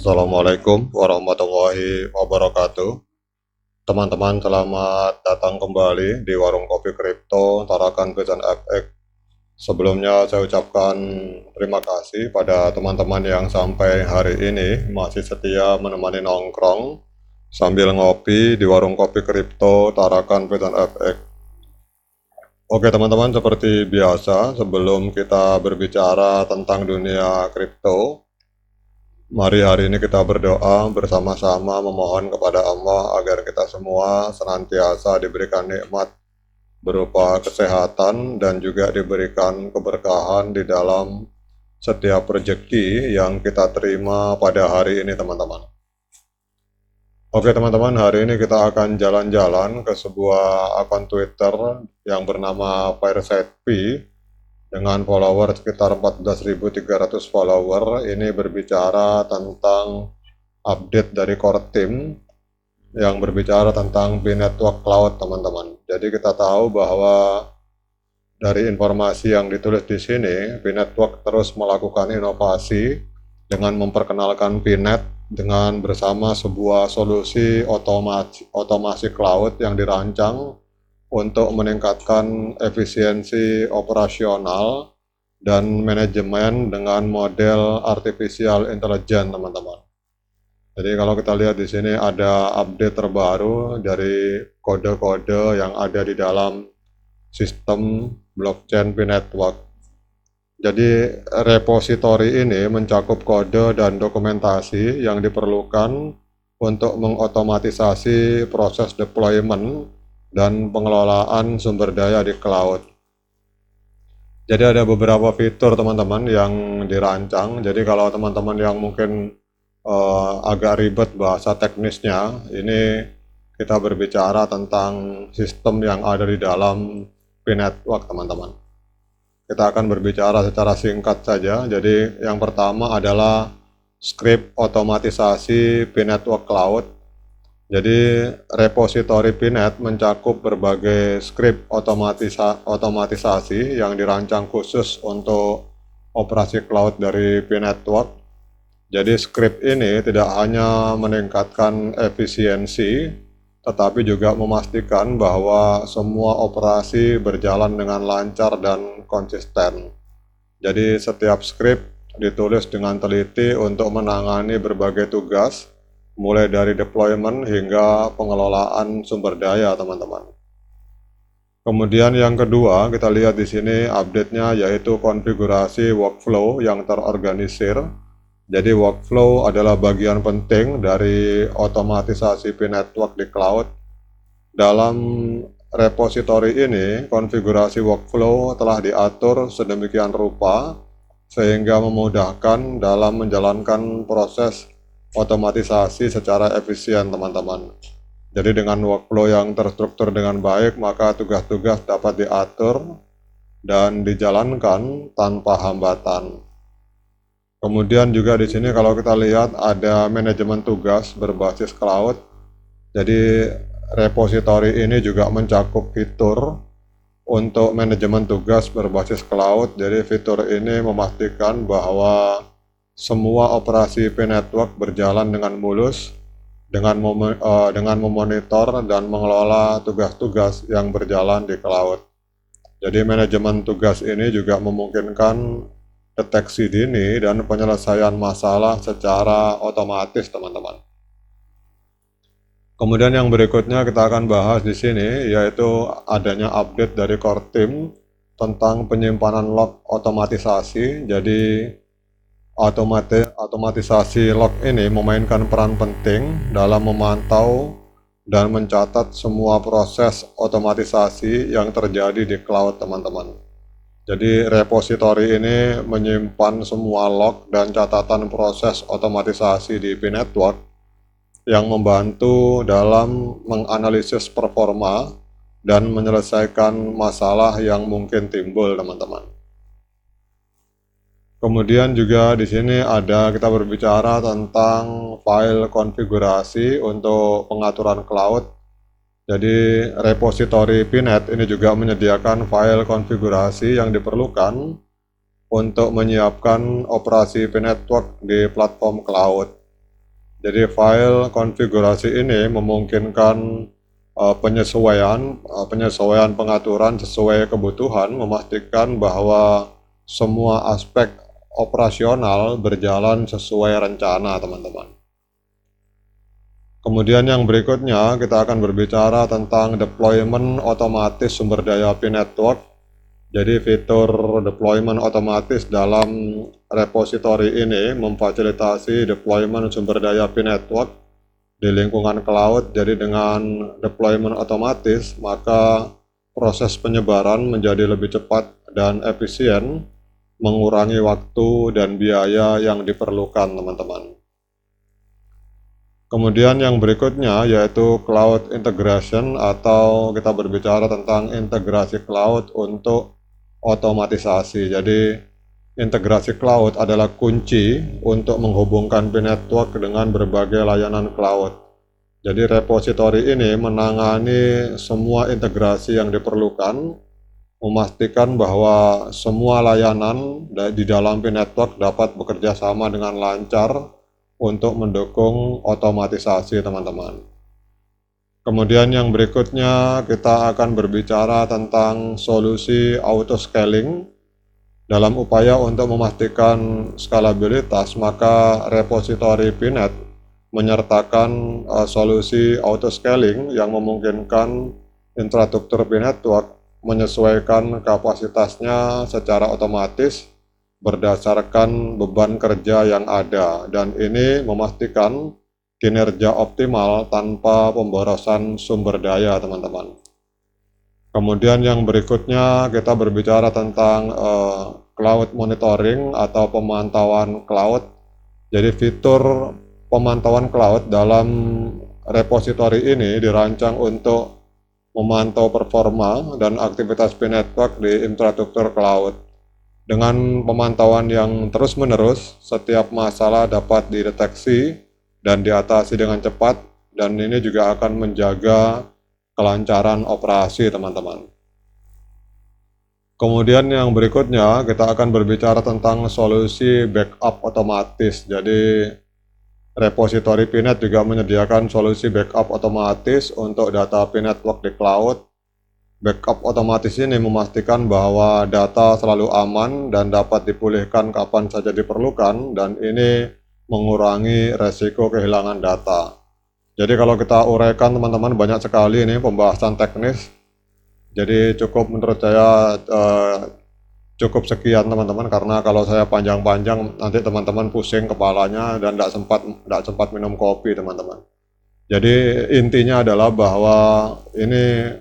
Assalamualaikum warahmatullahi wabarakatuh. Teman-teman, selamat datang kembali di Warung Kopi Kripto Tarakan Pisan FX. Sebelumnya saya ucapkan terima kasih pada teman-teman yang sampai hari ini masih setia menemani nongkrong sambil ngopi di Warung Kopi Kripto Tarakan Pisan FX. Oke teman-teman, seperti biasa sebelum kita berbicara tentang dunia kripto, mari hari ini kita berdoa bersama-sama memohon kepada Allah agar kita semua senantiasa diberikan nikmat berupa kesehatan dan juga diberikan keberkahan di dalam setiap rezeki yang kita terima pada hari ini teman-teman. Oke teman-teman, hari ini kita akan jalan-jalan ke sebuah akun Twitter yang bernama FireSideP dengan follower sekitar 14.300 follower. Ini berbicara tentang update dari core team yang berbicara tentang B-Network Cloud teman-teman. Jadi kita tahu bahwa dari informasi yang ditulis di sini, B-Network terus melakukan inovasi dengan memperkenalkan B-Net dengan bersama sebuah solusi otomasi cloud yang dirancang untuk meningkatkan efisiensi operasional dan manajemen dengan model artificial intelligence, teman-teman. Jadi kalau kita lihat di sini ada update terbaru dari kode-kode yang ada di dalam sistem blockchain B-Network. Jadi repositori ini mencakup kode dan dokumentasi yang diperlukan untuk mengotomatisasi proses deployment dan pengelolaan sumber daya di cloud. Jadi ada beberapa fitur teman-teman yang dirancang. Jadi kalau teman-teman yang mungkin agak ribet bahasa teknisnya, ini kita berbicara tentang sistem yang ada di dalam B-Network teman-teman. Kita akan berbicara secara singkat saja. Jadi yang pertama adalah script otomatisasi B-Network Cloud. Jadi repositori B-Net mencakup berbagai script otomatisasi yang dirancang khusus untuk operasi cloud dari B-Network. Jadi script ini tidak hanya meningkatkan efisiensi, tetapi juga memastikan bahwa semua operasi berjalan dengan lancar dan konsisten. Jadi setiap script ditulis dengan teliti untuk menangani berbagai tugas, mulai dari deployment hingga pengelolaan sumber daya, teman-teman. Kemudian yang kedua, kita lihat di sini update-nya yaitu konfigurasi workflow yang terorganisir. Jadi workflow adalah bagian penting dari otomatisasi B-Network di cloud. Dalam repositori ini, konfigurasi workflow telah diatur sedemikian rupa sehingga memudahkan dalam menjalankan proses otomatisasi secara efisien, teman-teman. Jadi dengan workflow yang terstruktur dengan baik, maka tugas-tugas dapat diatur dan dijalankan tanpa hambatan. Kemudian juga di sini kalau kita lihat ada manajemen tugas berbasis cloud. Jadi repositori ini juga mencakup fitur untuk manajemen tugas berbasis cloud. Jadi fitur ini memastikan bahwa semua operasi B-Network berjalan dengan mulus dengan memonitor dan mengelola tugas-tugas yang berjalan di cloud. Jadi manajemen tugas ini juga memungkinkan deteksi dini dan penyelesaian masalah secara otomatis, teman-teman. Kemudian yang berikutnya kita akan bahas di sini yaitu adanya update dari core team tentang penyimpanan log otomatisasi. Jadi otomatisasi log ini memainkan peran penting dalam memantau dan mencatat semua proses otomatisasi yang terjadi di cloud, teman-teman. Jadi repositori ini menyimpan semua log dan catatan proses otomatisasi di B-Network yang membantu dalam menganalisis performa dan menyelesaikan masalah yang mungkin timbul, teman-teman. Kemudian juga di sini kita berbicara tentang file konfigurasi untuk pengaturan cloud. Jadi repositori B-Net ini juga menyediakan file konfigurasi yang diperlukan untuk menyiapkan operasi B-Network di platform cloud. Jadi file konfigurasi ini memungkinkan penyesuaian pengaturan sesuai kebutuhan, memastikan bahwa semua aspek operasional berjalan sesuai rencana, teman-teman. Kemudian yang berikutnya kita akan berbicara tentang deployment otomatis sumber daya API Network. Jadi fitur deployment otomatis dalam repository ini memfasilitasi deployment sumber daya API Network di lingkungan cloud. Jadi dengan deployment otomatis maka proses penyebaran menjadi lebih cepat dan efisien, mengurangi waktu dan biaya yang diperlukan, teman-teman. Kemudian yang berikutnya yaitu cloud integration, atau kita berbicara tentang integrasi cloud untuk otomatisasi. Jadi integrasi cloud adalah kunci untuk menghubungkan network dengan berbagai layanan cloud. Jadi repository ini menangani semua integrasi yang diperlukan, memastikan bahwa semua layanan di dalam network dapat bekerja sama dengan lancar untuk mendukung otomatisasi, teman-teman. Kemudian yang berikutnya kita akan berbicara tentang solusi auto scaling. Dalam upaya untuk memastikan skalabilitas, maka repository PNet menyertakan solusi auto scaling yang memungkinkan infrastruktur network menyesuaikan kapasitasnya secara otomatis berdasarkan beban kerja yang ada, dan ini memastikan kinerja optimal tanpa pemborosan sumber daya, teman-teman. Kemudian yang berikutnya kita berbicara tentang cloud monitoring atau pemantauan cloud. Jadi fitur pemantauan cloud dalam repository ini dirancang untuk memantau performa dan aktivitas network di infrastruktur cloud. Dengan pemantauan yang terus-menerus, setiap masalah dapat dideteksi dan diatasi dengan cepat, dan ini juga akan menjaga kelancaran operasi, teman-teman. Kemudian yang berikutnya kita akan berbicara tentang solusi backup otomatis. Jadi repository PNet juga menyediakan solusi backup otomatis untuk data network di cloud. Backup otomatis ini memastikan bahwa data selalu aman dan dapat dipulihkan kapan saja diperlukan, dan ini mengurangi resiko kehilangan data. Jadi kalau kita uraikan, teman-teman, banyak sekali ini pembahasan teknis. Jadi cukup, menurut saya cukup sekian, teman-teman, karena kalau saya panjang-panjang nanti teman-teman pusing kepalanya dan tidak sempat minum kopi, teman-teman. Jadi intinya adalah bahwa ini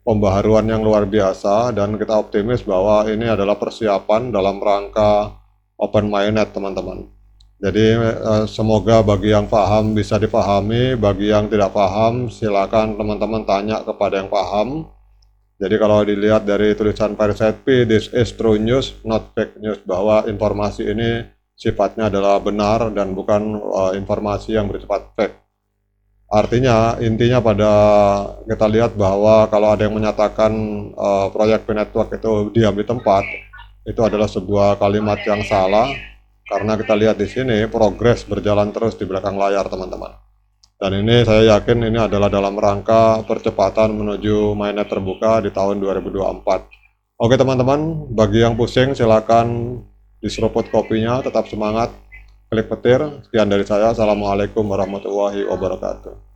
pembaharuan yang luar biasa, dan kita optimis bahwa ini adalah persiapan dalam rangka Open Mainnet, teman-teman. Jadi semoga bagi yang paham bisa dipahami, bagi yang tidak paham silakan teman-teman tanya kepada yang paham. Jadi kalau dilihat dari tulisan Fireside P, this is true news, not fake news, bahwa informasi ini sifatnya adalah benar dan bukan informasi yang bersifat fake. Artinya, intinya pada kita lihat bahwa kalau ada yang menyatakan proyek network itu diam di tempat, itu adalah sebuah kalimat yang salah, karena kita lihat di sini progres berjalan terus di belakang layar, teman-teman. Dan ini saya yakin ini adalah dalam rangka percepatan menuju mainnet terbuka di tahun 2024. Oke, teman-teman, bagi yang pusing silakan diseruput kopinya, tetap semangat, klik petir. Sekian dari saya. Assalamualaikum warahmatullahi wabarakatuh.